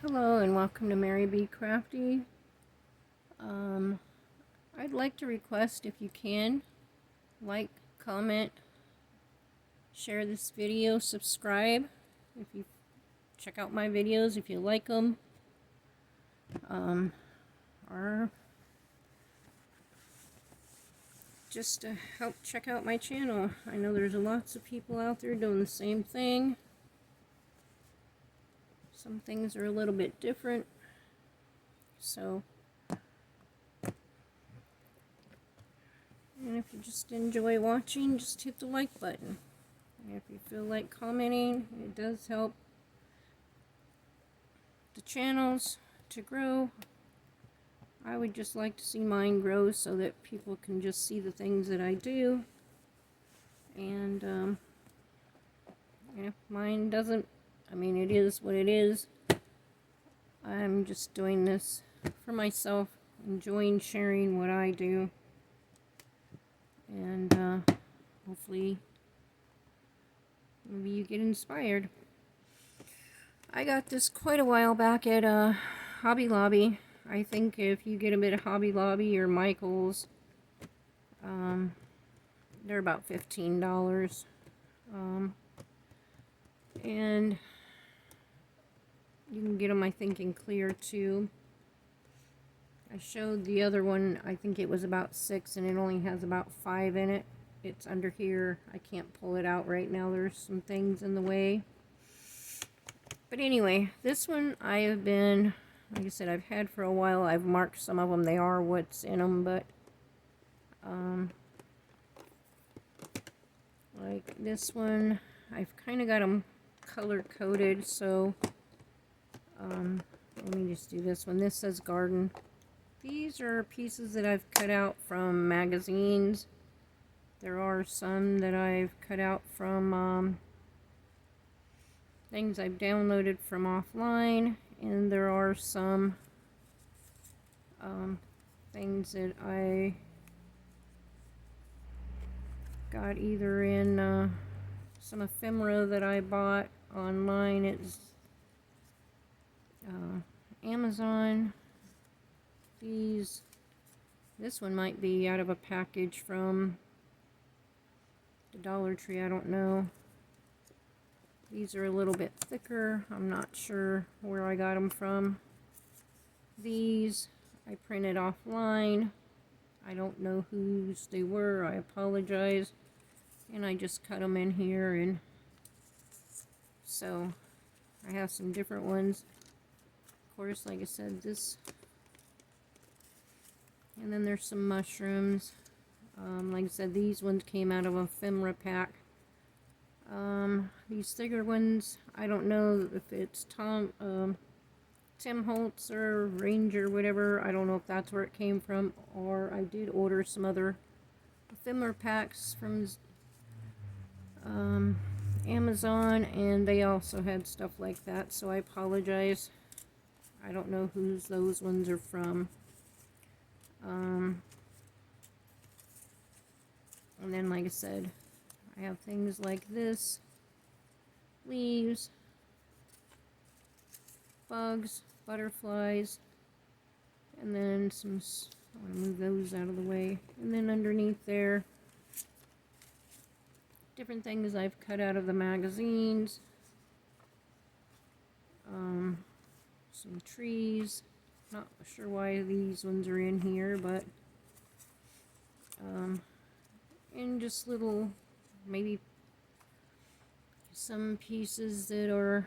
Hello and welcome to Mary B. Crafty. Um, I'd like to request, if you can, like, comment, share this video, subscribe if you check out my videos if you like them, or just to help check out my channel. I know there's lots of people out there doing the same thing. Some things are a little bit different, so and if you just enjoy watching, just hit the like button. And if you feel like commenting, it does help the channels to grow. I would just like to see mine grow so that people can just see the things that I do. And mine doesn't, it is what it is. I'm just doing this for myself, enjoying sharing what I do. And hopefully maybe you get inspired. I got this quite a while back at Hobby Lobby. I think if you get them at Hobby Lobby or Michael's, they're about $15. And you can get them, I think, in clear too. I showed the other one, I think it was about 6, and it only has about 5 in it. It's under here. I can't pull it out right now. There's some things in the way. But anyway, this one I have been, like I said, I've had for a while. I've marked some of them. They are what's in them, but like this one, I've kind of got them color coded. So let me just do this one. This says garden. These are pieces that I've cut out from magazines. There are some that I've cut out from things I've downloaded from offline, and there are some things that I got either in some ephemera that I bought online. It's Amazon. This one might be out of a package from the Dollar Tree, I don't know. These are a little bit thicker. I'm not sure where I got them from. These I printed offline. I don't know whose they were. I apologize. And I just cut them in here, and so I have some different ones. Of course, like I said, this, and then there's some mushrooms. Like I said, these ones came out of a ephemera pack. These thicker ones, I don't know if it's Tim Holtz or Ranger, whatever. I don't know if that's where it came from, or I did order some other ephemera packs from Amazon, and they also had stuff like that, so I apologize. I don't know whose those ones are from. And then, like I said, I have things like this, leaves, bugs, butterflies, and then some, I want to move those out of the way, and then underneath there, different things I've cut out of the magazines, some trees. Not sure why these ones are in here, but and just little, maybe some pieces that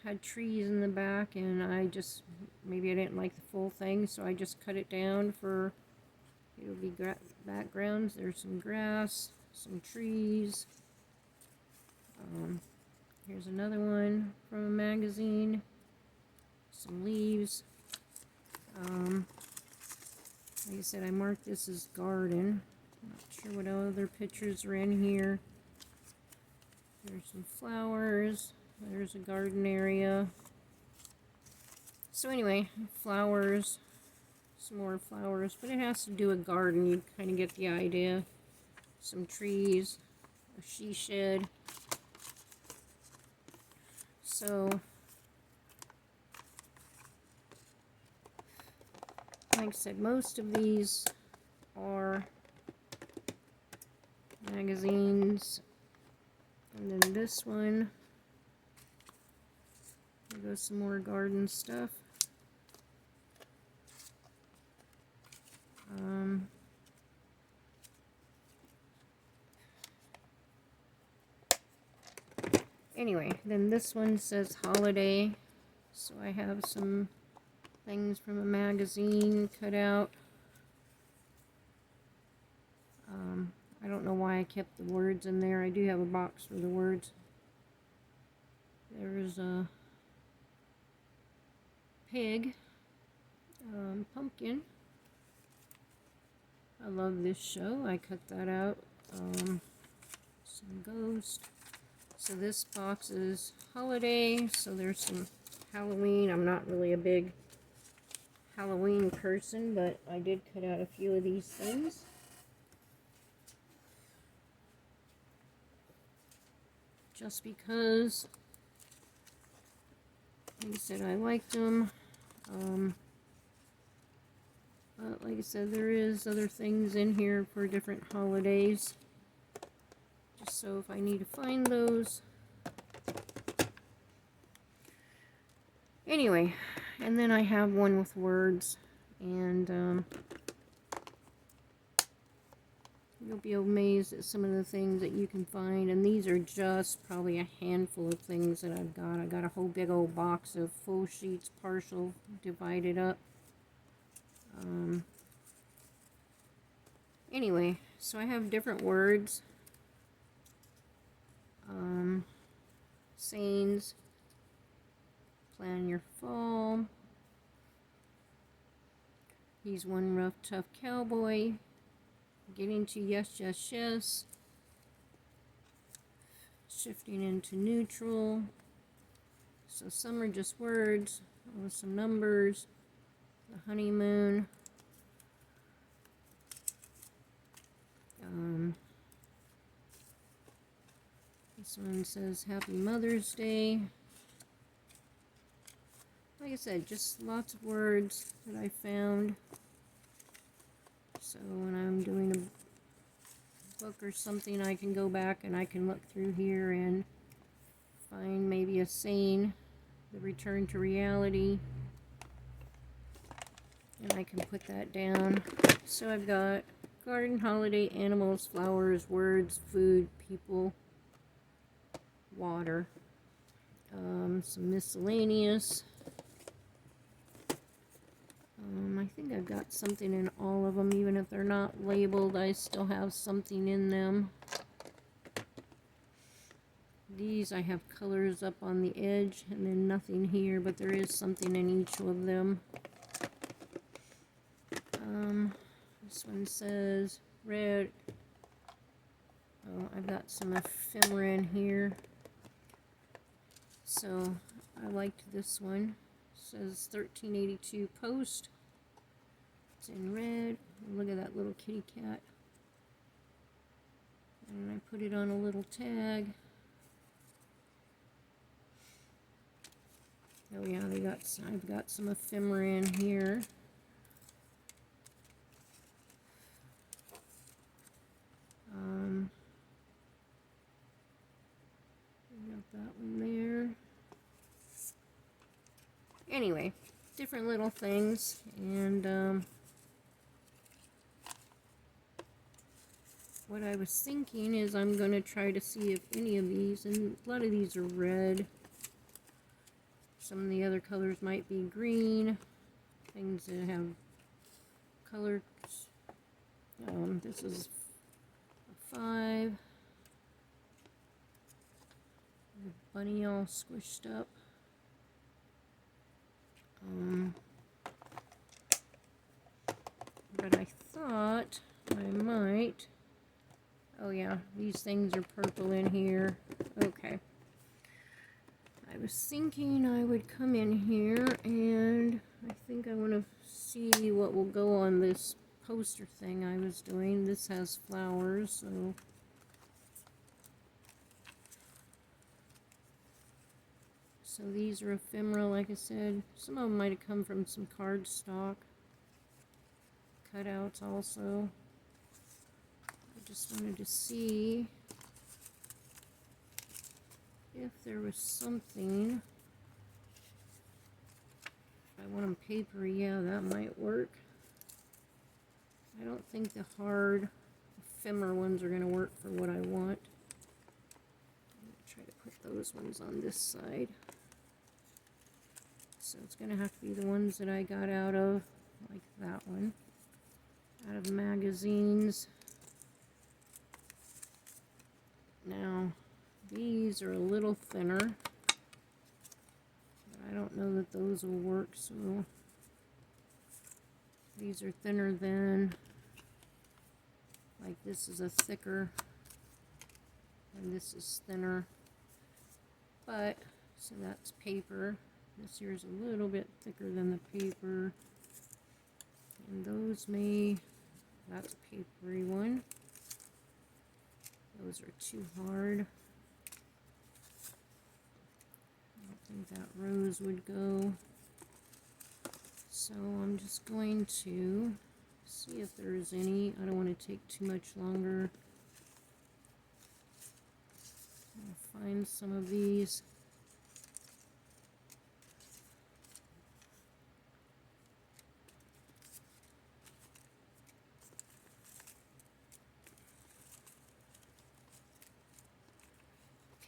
had trees in the back, and maybe I didn't like the full thing, so I just cut it down for, it'll be backgrounds. There's some grass, some trees. Here's another one from a magazine. Some leaves. Like I said, I marked this as garden. Not sure what other pictures are in here. There's some flowers. There's a garden area. So anyway, flowers. Some more flowers, but it has to do with garden. You kind of get the idea. Some trees. A she shed. So like I said, most of these are magazines. And then this one, there goes some more garden stuff. Anyway, then this one says holiday. So I have some things from a magazine cut out. I don't know why I kept the words in there. I do have a box for the words. There's a pig, pumpkin. I love this show. I cut that out. Some ghost. So this box is holiday. So there's some Halloween. I'm not really a big Halloween person, but I did cut out a few of these things. Just because, like I said, I liked them. But like I said, there is other things in here for different holidays. Just so if I need to find those. Anyway, and then I have one with words, and you'll be amazed at some of the things that you can find. And these are just probably a handful of things that I've got. I got a whole big old box of full sheets, partial, divided up. Anyway, so I have different words. Sayings. Plan your fall. He's one rough, tough cowboy. Get into yes, yes, yes. Shifting into neutral. So some are just words with some numbers. The honeymoon. This one says Happy Mother's Day. Like I said, just lots of words that I found. So when I'm doing a book or something, I can go back and I can look through here and find maybe a saying, the return to reality, and I can put that down. So I've got garden, holiday, animals, flowers, words, food, people, water, some miscellaneous. I think I've got something in all of them, even if they're not labeled, I still have something in them. These I have colors up on the edge and then nothing here, but there is something in each of them. This one says red. Oh, I've got some ephemera in here. So I liked this one. It says 1382 post. It's in red. Look at that little kitty cat. And I put it on a little tag. Oh yeah, I've got some ephemera in here. Got that one there. Anyway, different little things, and what I was thinking is I'm going to try to see if any of these, and a lot of these are red. Some of the other colors might be green. Things that have colors. This is a 5. The bunny all squished up. But I thought I might. Oh yeah, these things are purple in here. Okay. I was thinking I would come in here, and I think I want to see what will go on this poster thing I was doing. This has flowers, so these are ephemera, like I said. Some of them might have come from some cardstock. cutouts also. I just wanted to see if there was something. If I want them papery, yeah, that might work. I don't think the hard ephemera ones are going to work for what I want. I'm going to try to put those ones on this side. So it's going to have to be the ones that I got out of, like that one, out of magazines. Now, these are a little thinner, but I don't know that those will work, so these are thinner than, like this is a thicker, and this is thinner, but, so that's paper. This here is a little bit thicker than the paper, and those that's a papery one. Those are too hard. I don't think that rose would go. So I'm just going to see if there's any. I don't want to take too much longer. I'll find some of these.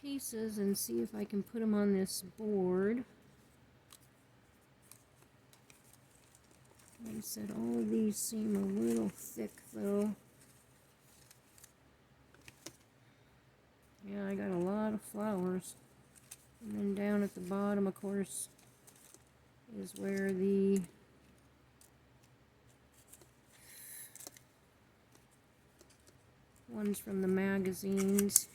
Pieces and see if I can put them on this board. Like I said, all of these seem a little thick though. Yeah, I got a lot of flowers. And then down at the bottom, of course, is where the ones from the magazines.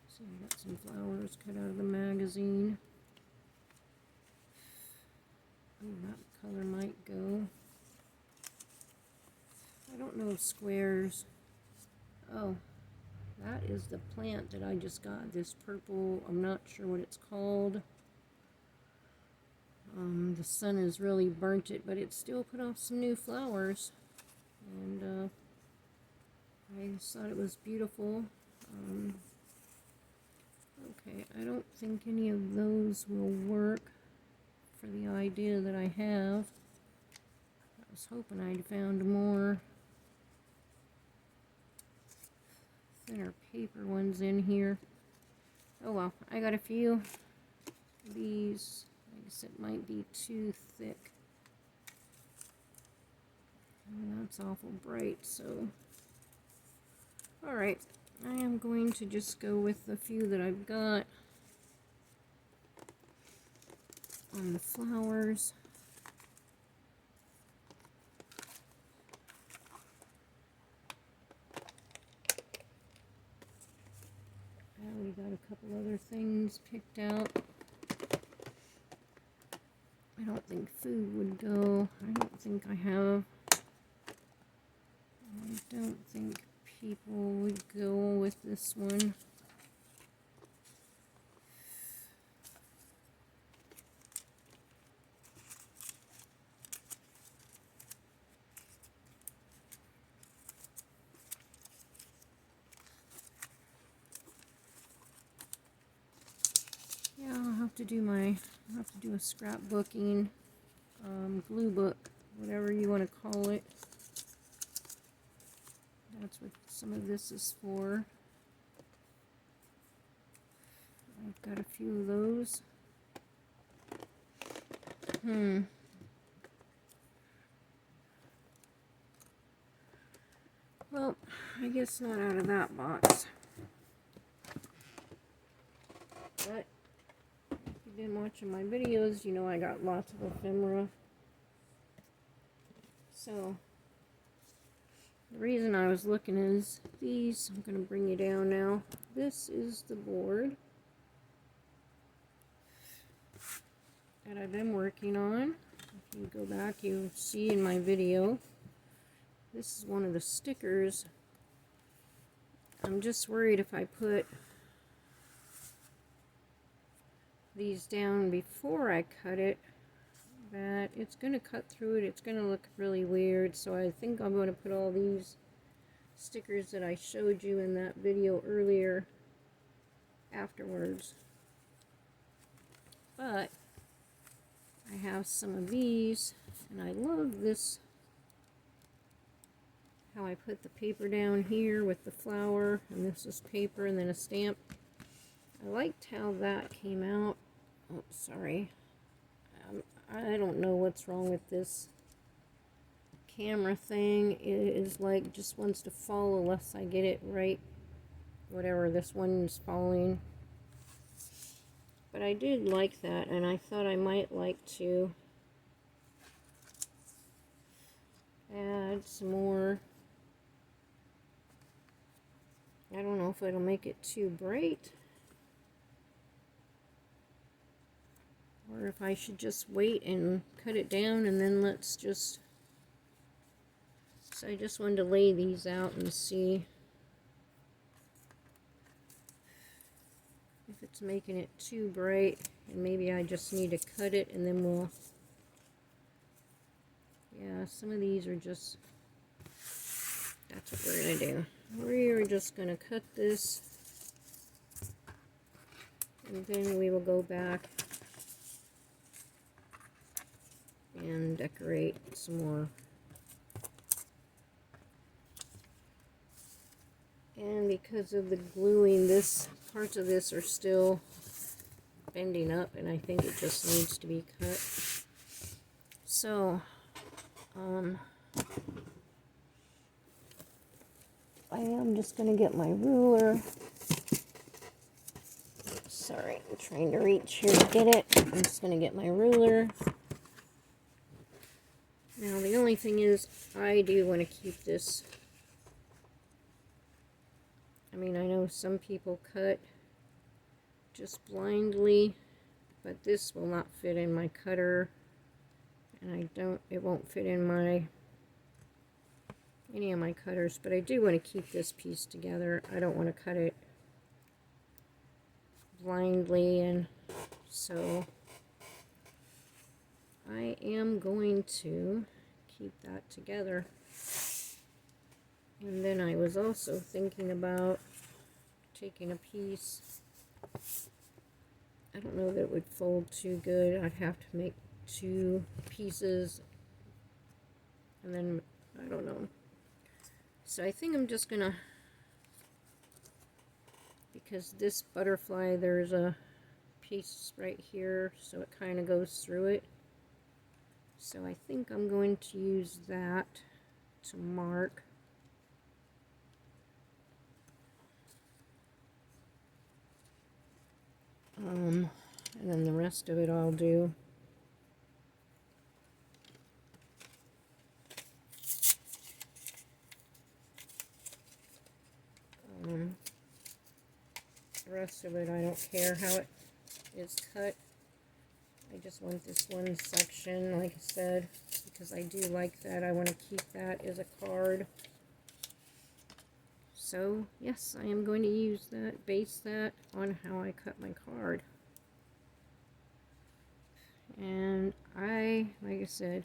So I got some flowers cut out of the magazine. Oh, that color might go. I don't know if squares. Oh, that is the plant that I just got. This purple, I'm not sure what it's called. The sun has really burnt it, but it still put off some new flowers. And I just thought it was beautiful. Okay, I don't think any of those will work for the idea that I have. I was hoping I'd found more thinner paper ones in here. Oh well, I got a few. These, I guess it might be too thick. And that's awful bright, so. Alright, I am going to just go with the few that I've got on the flowers. I already got a couple other things picked out. I don't think food would go. I don't think I have. I don't think people would go with this one. Yeah, I'll have to do a scrapbooking, glue book, whatever you want to call it. That's what some of this is for. I've got a few of those. Well, I guess not out of that box. But if you've been watching my videos, you know I got lots of ephemera. So the reason I was looking is these. I'm going to bring you down now. This is the board that I've been working on. If you go back, you'll see in my video. This is one of the stickers. I'm just worried if I put these down before I cut it, but it's going to cut through it. It's going to look really weird, so I think I'm going to put all these stickers that I showed you in that video earlier afterwards. But I have some of these, and I love this, how I put the paper down here with the flower, and this is paper and then a stamp. I liked how that came out. Oh, sorry. I don't know what's wrong with this camera thing. It is like just wants to fall unless I get it right. Whatever, this one's falling. But I did like that, and I thought I might like to add some more. I don't know if it'll make it too bright, or if I should just wait and cut it down and then let's just... So I just wanted to lay these out and see if it's making it too bright, and maybe I just need to cut it and then we'll... Yeah, some of these are just... That's what we're going to do. We're just going to cut this, and then we will go back and decorate some more. And because of the gluing, this parts of this are still bending up, and I think it just needs to be cut. So, I am just going to get my ruler. Sorry, I'm trying to reach here to get it. I'm just going to get my ruler. Now, the only thing is, I do want to keep this. I mean, I know some people cut just blindly, but this will not fit in my cutter, and it won't fit in any of my cutters, but I do want to keep this piece together. I don't want to cut it blindly, and so I am going to keep that together. And then I was also thinking about taking a piece. I don't know that it would fold too good. I'd have to make 2 pieces, and then I don't know. So I think I'm just gonna, because this butterfly, there's a piece right here, so it kind of goes through it. So I think I'm going to use that to mark. And then the rest of it I'll do. The rest of it, I don't care how it is cut. I just want this one section, like I said, because I do like that. I want to keep that as a card. So, yes, I am going to use that, base that on how I cut my card. And like I said,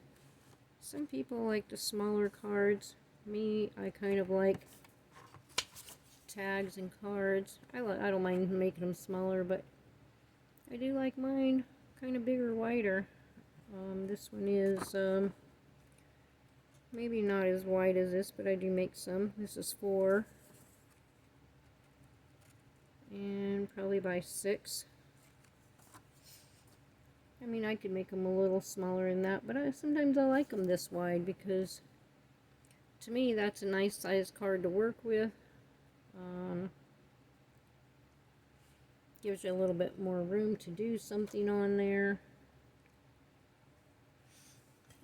some people like the smaller cards. Me, I kind of like tags and cards. I don't mind making them smaller, but I do like mine kind of bigger, wider. This one is maybe not as wide as this, but I do make some. This is 4. And probably by 6. I mean, I could make them a little smaller than that, but sometimes I like them this wide because to me that's a nice size card to work with. Gives you a little bit more room to do something on there.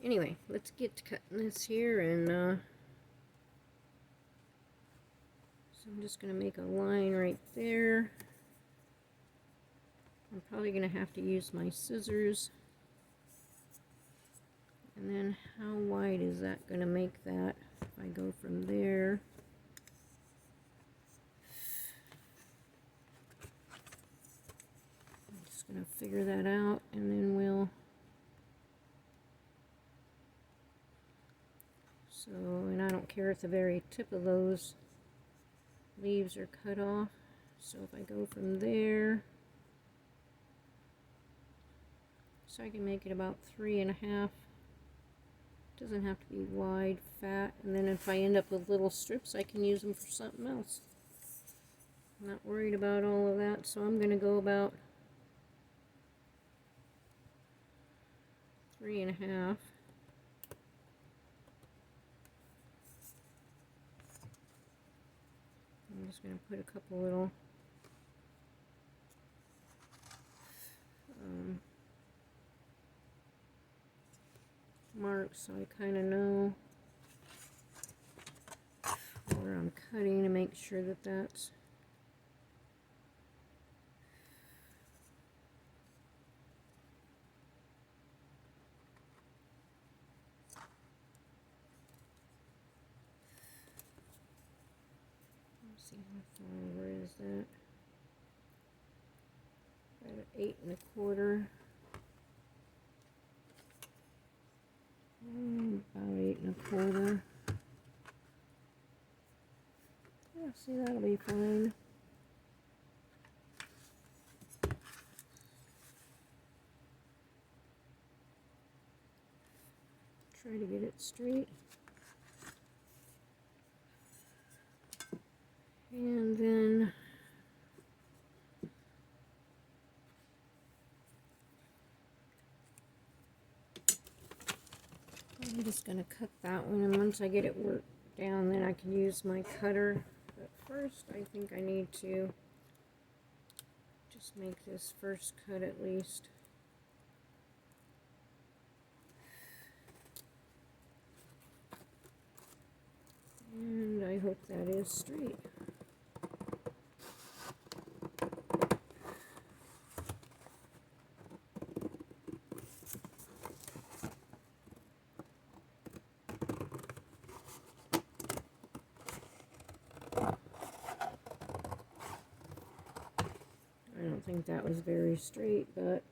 Anyway, let's get to cutting this here, and so I'm just going to make a line right there. I'm probably going to have to use my scissors. And then how wide is that going to make that if I go from there? I'm just gonna figure that out, and then we'll, so, and I don't care if the very tip of those leaves are cut off. So if I go from there, so I can make it about 3.5. Doesn't have to be wide, fat, and then if I end up with little strips, I can use them for something else. I'm not worried about all of that, so I'm gonna go about 3.5. I'm just going to put a couple little marks so I kind of know where I'm cutting to make sure that that's see how far, where is that? About an 8 1/4. About 8 1/4. Yeah, see, that'll be fine. Try to get it straight. And then I'm just going to cut that one, and once I get it worked down, then I can use my cutter. But first, I think I need to just make this first cut at least. And I hope that is straight. I don't think that was very straight, but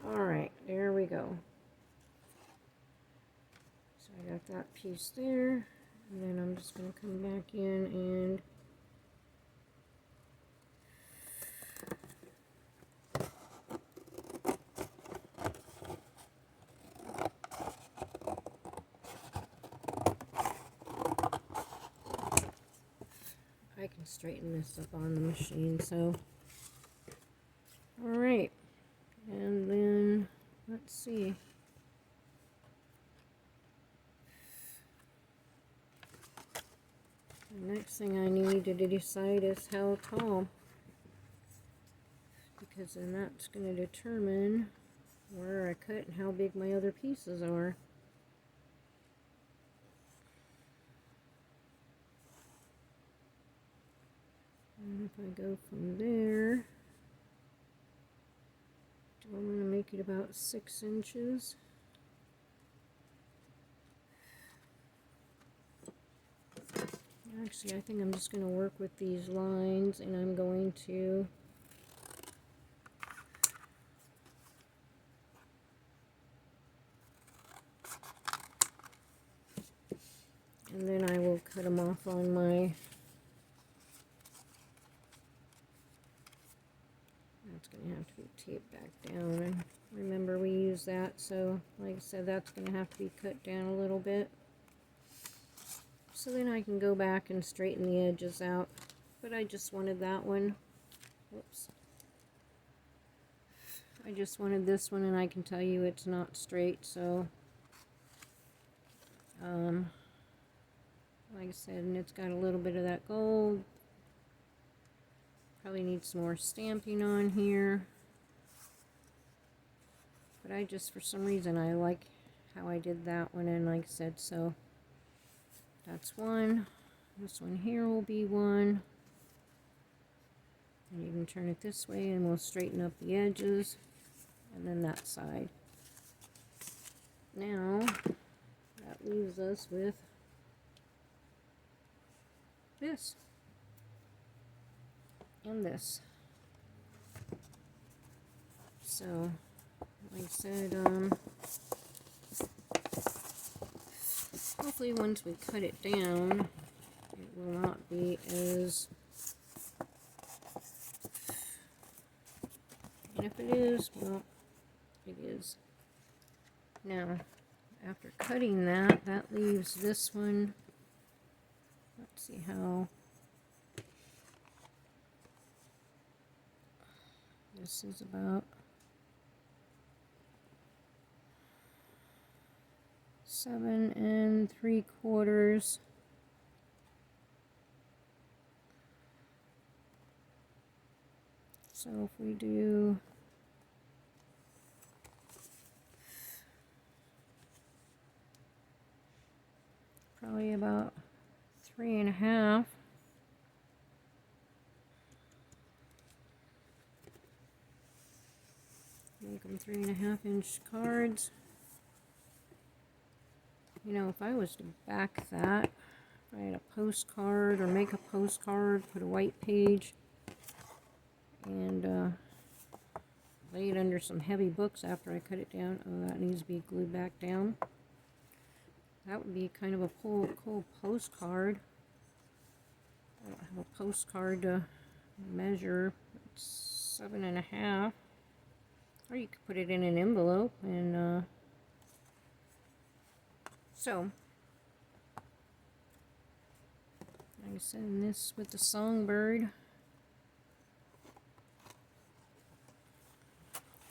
alright, there we go. So I got that piece there, and then I'm just going to come back in and I can straighten this up on the machine, so alright, and then let's see. The next thing I need to decide is how tall, because then that's going to determine where I cut and how big my other pieces are. And if I go from there, do I want to make it about 6 inches? Actually, I think I'm just going to work with these lines, and I'm going to and then I will cut them off on my, that's going to have to be taped back down, and remember we use that, so like I said, that's going to have to be cut down a little bit. So then I can go back and straighten the edges out. But I just wanted that one. Whoops. I just wanted this one, and I can tell you it's not straight, so like I said, and it's got a little bit of that gold. Probably need some more stamping on here. But I just, for some reason, I like how I did that one, and like I said, so that's one. This one here will be one. And you can turn it this way, and we'll straighten up the edges. And then that side. Now, that leaves us with this. And this. So, like I said, hopefully once we cut it down, it will not be as, and if it is, well, it is. Now, after cutting that, that leaves this one. Let's see how this is about 7 3/4. So if we do probably about 3.5. Make them 3.5-inch cards. You know, if I was to back that, if I had a postcard or make a postcard, put a white page, and lay it under some heavy books after I cut it down. Oh, that needs to be glued back down. That would be kind of a cool postcard. I don't have a postcard to measure. It's 7.5. Or you could put it in an envelope and so like I said, this with the songbird.